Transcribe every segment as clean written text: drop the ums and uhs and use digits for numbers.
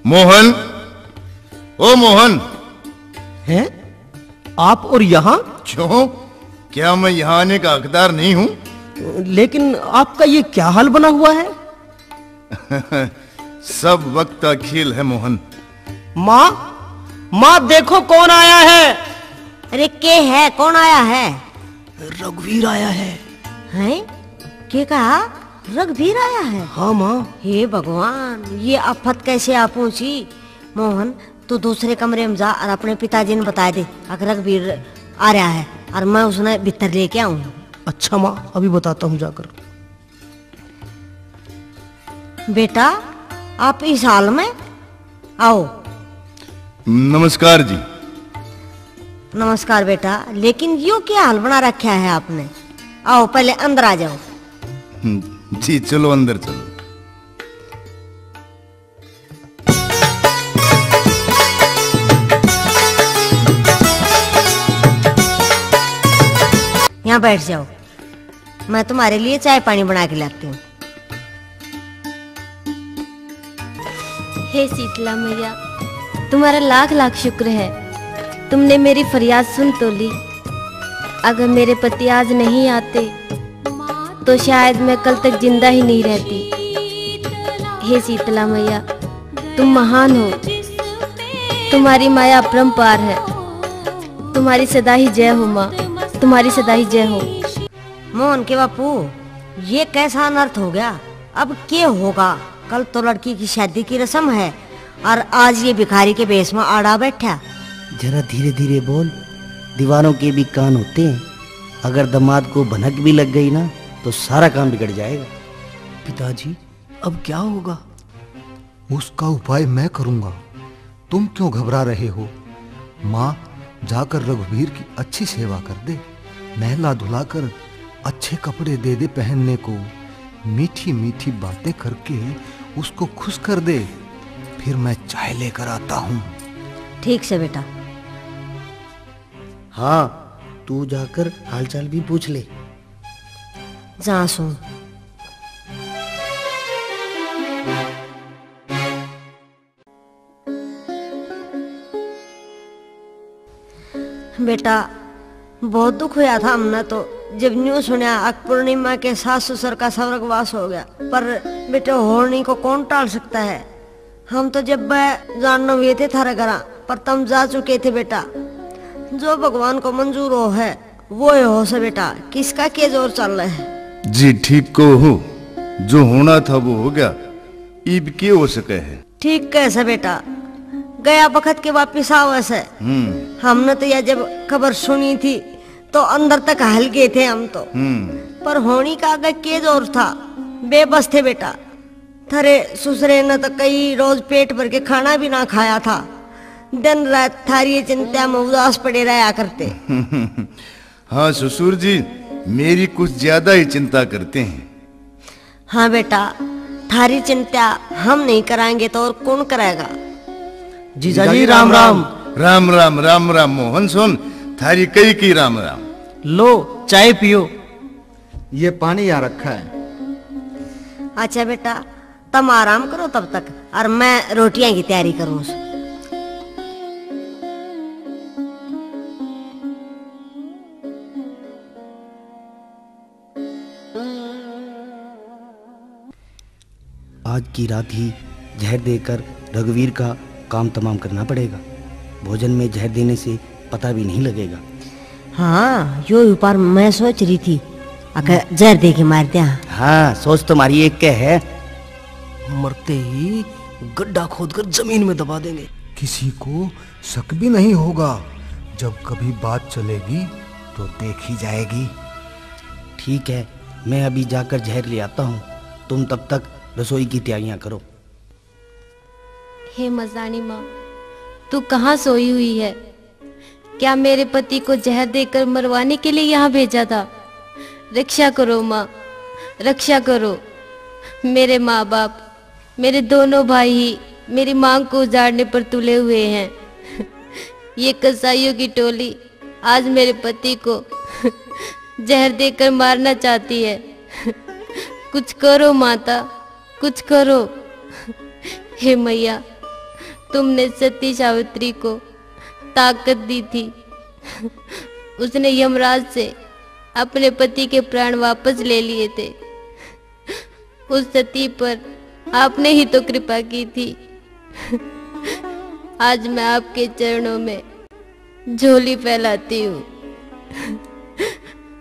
मोहन, ओ मोहन। हैं? आप और यहाँ? क्यों, क्या मैं यहाँ आने का हकदार नहीं हूँ? लेकिन आपका ये क्या हाल बना हुआ है? सब वक्त का खेल है मोहन। माँ, माँ देखो कौन आया है। अरे के है, कौन आया है? रघुवीर आया है। हैं? के कहा? रघुवीर आया है? हाँ माँ। हे भगवान, ये आफत कैसे आ पहुंची? मोहन, तू दूसरे कमरे में जा और अपने पिताजी ने बता दे अगर रघुवीर आ रहा है, और मैं उसने भीतर लेके आऊँ। अच्छा माँ, अभी बताता हूँ जाकर। बेटा, आप इस हाल में? आओ। नमस्कार जी। नमस्कार बेटा, लेकिन यो क्या हाल बना रखा है आपने? आओ पहले अंदर आ जाओ। जी चलो अंदर चलो। यहाँ बैठ जाओ, मैं तुम्हारे लिए चाय पानी बना के लाती हूँ। हे शीतला मैया, तुम्हारा लाख लाख शुक्र है, तुमने मेरी फरियाद सुन तो ली। अगर मेरे पति आज नहीं आते तो शायद मैं कल तक जिंदा ही नहीं रहती। हे शीतला मैया, तुम महान हो, तुम्हारी माया अपरंपार है। तुम्हारी सदा ही जय हो माँ, तुम्हारी सदा ही जय हो। मोहन के बापू, ये कैसा अनर्थ हो गया? अब क्या होगा? कल तो लड़की की शादी की रस्म है और आज ये भिखारी के भेष में आड़ा बैठा। जरा धीरे धीरे बोल, दीवारों के भी कान होते हैं। अगर दामाद को भनक भी लग गई ना तो सारा काम बिगड़ जाएगा। पिताजी, अब क्या होगा? उसका उपाय मैं करूंगा, तुम क्यों घबरा रहे हो? माँ, जाकर रघुवीर की अच्छी सेवा कर दे, नहला धुलाकर अच्छे कपड़े दे दे पहनने को, मीठी मीठी बातें करके उसको खुश कर दे। फिर मैं चाय लेकर आता हूँ। ठीक से बेटा। हाँ, तू जाकर हालचाल भी पूछ ले। जा सुन। बेटा, बहुत दुख हुआ था हमने तो जब न्यू सुना अक पूर्णिमा के सास ससुर का स्वर्गवास हो गया। पर बेटे, होने को कौन टाल सकता है? हम तो जब जानने हुए थे थारे घर, पर तुम जा चुके थे बेटा। जो भगवान को मंजूर हो है वो हो से बेटा, किसका क्या जोर चल रहा है? जी ठीक को हो, जो होना था वो हो गया, इब क्या हो सके है? ठीक कैसे बेटा, गया वक्त के वापिस आओ से। हमने तो यह जब खबर सुनी थी तो अंदर तक हल गए थे हम तो। पर होनी का आगे के जोर था, बेबस थे बेटा। थारे ससुरे ने तो कई रोज पेट भर के खाना भी ना खाया था, दिन रात थारी चिंता में उदास पड़े रहा करते। हाँ ससुर जी, मेरी कुछ ज्यादा ही चिंता करते हैं। हाँ बेटा, थारी चिंता हम नहीं कराएंगे तो और कौन करेगा? जीजाजी राम राम। राम राम राम राम। मोहन सुन, थारी कई की राम राम। लो चाय पियो। ये पानी यहाँ रखा है। अच्छा बेटा, तुम आराम करो तब तक, और मैं रोटियां की तैयारी करूँ। आज की रात ही जहर देकर रघुवीर का काम तमाम करना पड़ेगा। भोजन में जहर देने से पता भी नहीं लगेगा। हाँ, यो ऊपर मैं सोच रही थी अगर जहर दे के मार दिया। हाँ, सोच तुम्हारी एक क्या है? मरते ही गड्ढा खोदकर जमीन में दबा देंगे। किसी को शक भी नहीं होगा। जब कभी बात चलेगी तो देखी जाएगी। ठीक है, मैं अभी जाकर जहर ले आता हूँ, तुम तब तक रसोई की तैयारियां करो। हे मजानी माँ, तू कहाँ सोई हुई है? क्या मेरे पति को जहर देकर मरवाने के लिए यहाँ भेजा था? रक्षा करो माँ, रक्षा करो। मेरे माँ बाप, मेरे दोनों भाई ही मेरी मांग को उजाड़ने पर तुले हुए हैं। ये कसाईयों की टोली आज मेरे पति को जहर देकर मारना चाहती है। कुछ करो माता, कुछ करो। हे मैया, तुमने सती सावित्री को ताकत दी थी। उसने यमराज से अपने पति के प्राण वापस ले लिए थे। उस सती पर आपने ही तो कृपा की थी। आज मैं आपके चरणों में झोली फैलाती हूँ।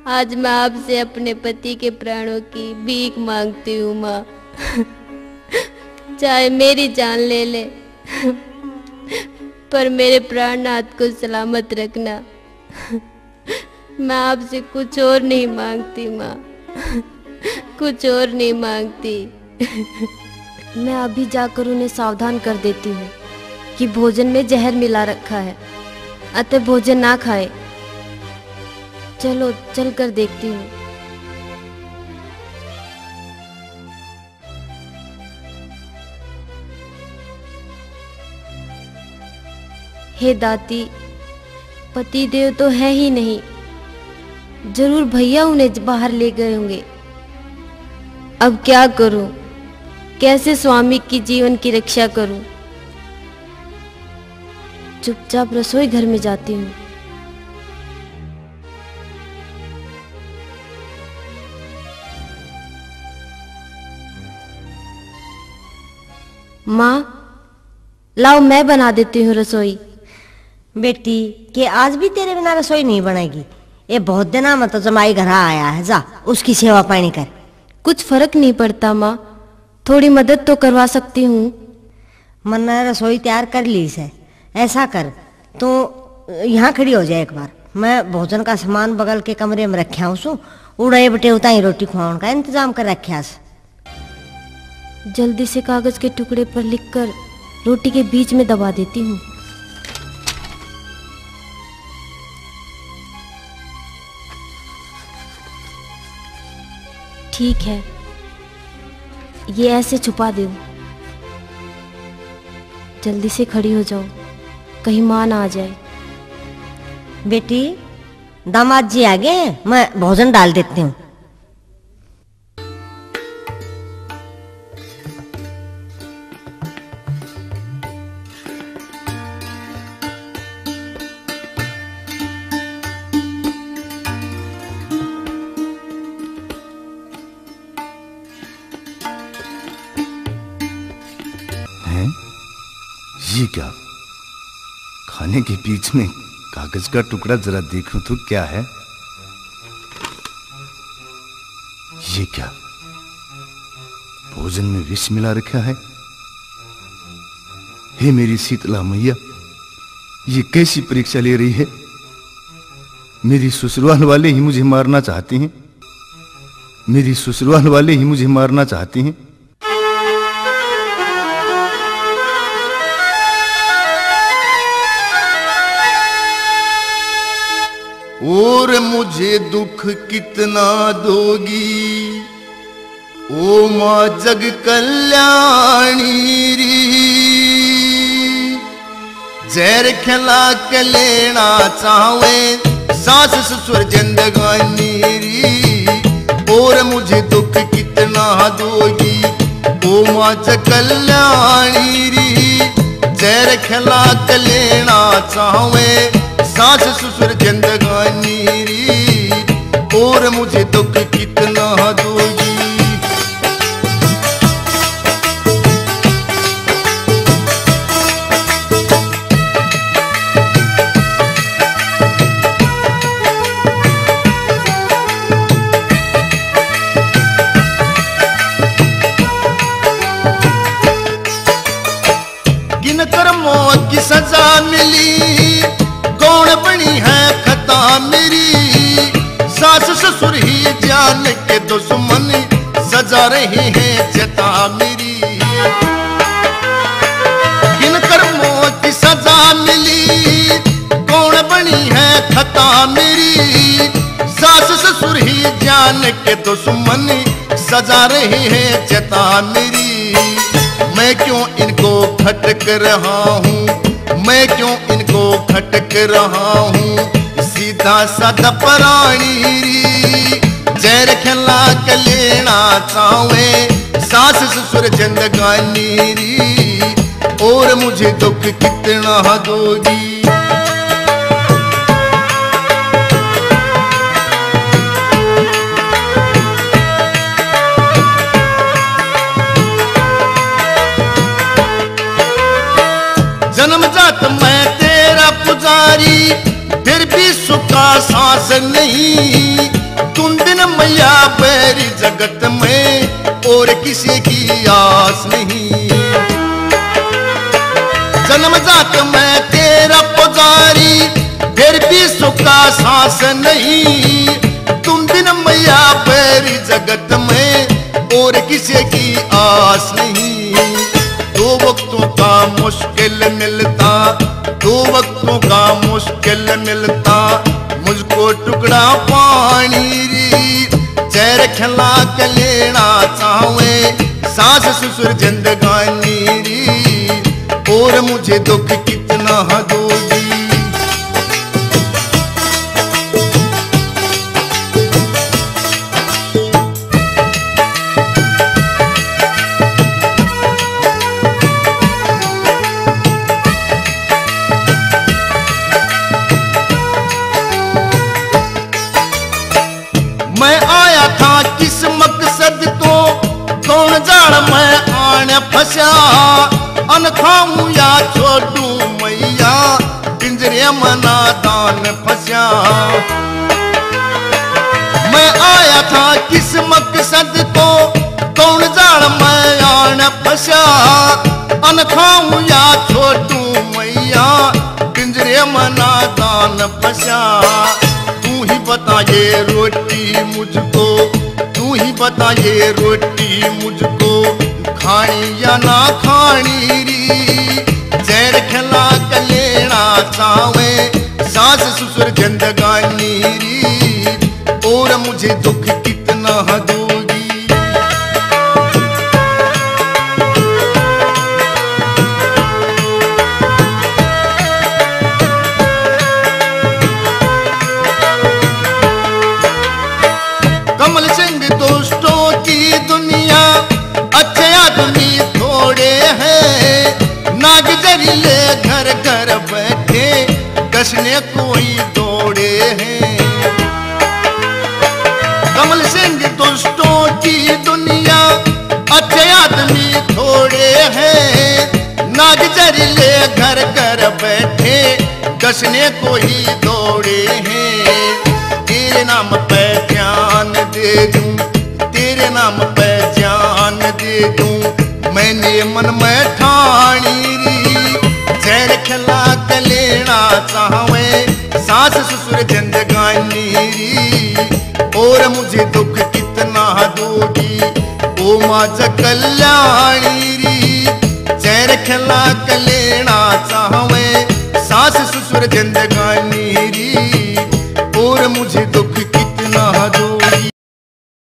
आज मैं आपसे अपने पति के प्राणों की भीख मांगती हूँ माँ। चाहे मेरी जान ले ले, पर मेरे प्राणनाथ को सलामत रखना। मैं आपसे कुछ और नहीं मांगती माँ, कुछ और नहीं मांगती। मैं अभी जाकर उन्हें सावधान कर देती हूँ कि भोजन में जहर मिला रखा है, अतः भोजन ना खाए। चलो चल कर देखती हूँ। हे दाती, पतिदेव तो है ही नहीं, जरूर भैया उन्हें बाहर ले गए होंगे। अब क्या करूं? कैसे स्वामी की जीवन की रक्षा करूं? चुपचाप रसोई घर में जाती हूँ। माँ, लाओ मैं बना देती हूँ रसोई। बेटी, कि आज भी तेरे बिना रसोई नहीं बनेगी? ये बहुत दिना में तो जमाई घर आया है, जा उसकी सेवा पानी कर। कुछ फर्क नहीं पड़ता माँ, थोड़ी मदद तो करवा सकती हूँ। मन्ना रसोई तैयार कर ली से। ऐसा कर, तो यहाँ खड़ी हो जाए एक बार। मैं भोजन का सामान बगल के कमरे में रखा हूँ, उड़े बटे उता ही रोटी खुआने का इंतजाम कर रखा। जल्दी से कागज के टुकड़े पर लिखकर रोटी के बीच में दबा देती हूँ। ठीक है, ये ऐसे छुपा दो। जल्दी से खड़ी हो जाओ, कहीं माँ ना आ जाए। बेटी, दामाद जी आ गए, मैं भोजन डाल देती हूँ। ये क्या? खाने के बीच में कागज का टुकड़ा, जरा देखूं तो क्या है? ये क्या? भोजन में विष मिला रखा है। हे मेरी शीतला मैया, ये कैसी परीक्षा ले रही है? मेरी ससुराल वाले ही मुझे मारना चाहते हैं। मेरी ससुराल वाले ही मुझे मारना चाहते हैं। और मुझे दुख कितना दोगी ओ माँ जग कल्याणी री। जहर खिला के लेना चाहे सास ससुर जिंदगानी री। और मुझे दुख कितना दोगी ओ माँ जग कल्याणी री। जहर खिला के लेना चाहे सास ससुर जिंदगानी री। और मुझे दुख कितना दोगी। किन कर्मों की सजा मिली, कौन बनी है खता मेरी। सास ससुर ही जान के दुश्मन सजा रहे हैं जता मेरी। किन कर्मों की सजा मिली, कौन बनी है खता मेरी। सास ससुर ही जान के दुश्मन सजा रहे हैं जता मेरी। मैं क्यों इनको खटक रहा हूँ, मैं क्यों इनको खटक रहा हूँ। सीधा साधा प्राणी री। जहर खिला के लेना चाहे सास ससुर जिंदगानी री। और मुझे दुख कितना दोगी। जन्मजात मैं तेरा पुजारी, फिर भी सुखा सांस नहीं। तुम दिन मैया पैरी जगत में और किसी की आस नहीं। जन्मजात मैं तेरा पुजारी, फिर भी सुखा सांस नहीं। तुम दिन मैया पैरी जगत में और किसी की आस नहीं। दो वक्तों का मुश्किल मिलता, दो वक्तों का मुश्किल मिलता, मुझको टुकड़ा पानी री। चैर खिला के लेना चाहे सास ससुर जिंदगानी री, और मुझे दुख कितना दोगी। मैं आया था किस मकसद को, कौन जान मैं आने फंसा। अन खाऊं या छोड़ूं मैया, पिंजरे मना दान फंसा। मैं आया था किस मकसद को, कौन जान मैं आने फंसा। अन खाऊं या छोड़ूं मैया, पिंजरे मना दान फंसा। तू ही बता ये रोटी मुझको, तू ही बता ये रोटी मुझको, खानी या ना खानी री। जैर खिला के लेना चाहे सास ससुर जिंदगानी री, और मुझे दुख कितना दोगी। कमल सिंह दोस्तों की दुनिया, अच्छे आदमी थोड़े हैं। नाग जरीले घर घर बैठे, कसने कोई दौड़े हैं। कमल सिंह दोस्तों की दुनिया, अच्छे आदमी थोड़े हैं। नाग जरीले घर घर बैठे, कसने कोई दौड़े हैं। तेरे नाम पे ध्यान दे दूं, तेरे नाम पे जान दे दूं, मैंने मन में ठानी री। चैन खिला के लेना चाहे सास ससुर जिंदगानी री, और मुझे दुख कितना दोगी। ओ माँ कल्याणी री, चैन खिला के लेना चाहे सास ससुर जिंदगानी